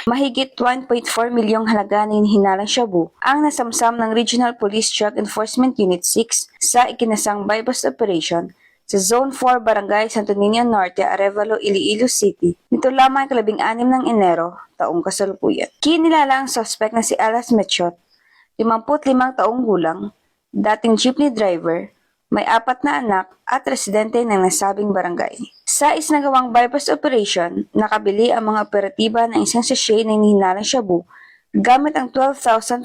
Mahigit 1.4 milyong halaga na hinihinalang shabu ang nasamsam ng Regional Police Drug Enforcement Unit 6 sa ikinasang bypass operation sa Zone 4, Barangay Santo Niño Norte, Arevalo, Iloilo City. Nito lamang 15 ng Enero, taong kasalukuyan. Kinilala ang suspect na si Alas Mechot, 55 taong gulang, dating jeepney driver, may 4 na anak at residente ng nasabing barangay. Sa isinagawang bypass operation, nakabili ang mga operatiba ng isang sachet na hinihinalang shabu gamit ang 12,500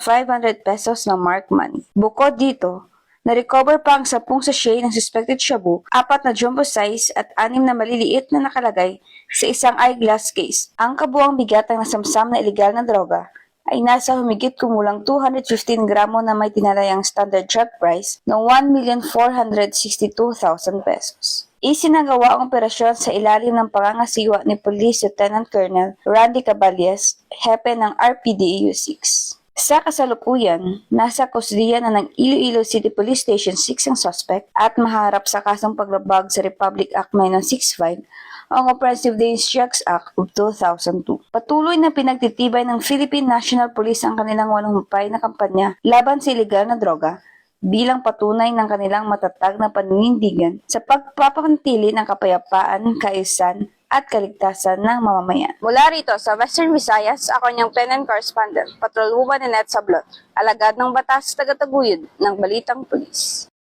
pesos na marked money. Bukod dito, na-recover pa ang 10 sachet ng suspected shabu, 4 na jumbo size at 6 na maliliit na nakalagay sa isang eyeglass case. Ang kabuang bigat ng nasamsam na ilegal na droga ay nasa humigit kumulang 215 gramo na may tinalayang standard drug price ng 1,462,000 pesos. Isinagawa ang operasyon sa ilalim ng pangangasiwa ni Police Lieutenant Colonel Randy Caballes, hepe ng RPDEU 6. Sa kasalukuyan, nasa kusdiya na ng Iloilo City Police Station 6 ang suspect at maharap sa kasong paglabag sa Republic Act 9165 ang Comprehensive Dangerous Drugs Act of 2002. Patuloy na pinagtitibay ng Philippine National Police ang kanilang walumpay na kampanya laban sa ilegal na droga bilang patunay ng kanilang matatag na paninindigan sa pagpapanatili ng kapayapaan, kaayusan, at kaligtasan ng mamamayan. Mula rito sa Western Visayas, ako niyang PNN correspondent, Patrolwoman Ninette Sablot, alagad ng batas tagataguyod ng Balitang Pulis.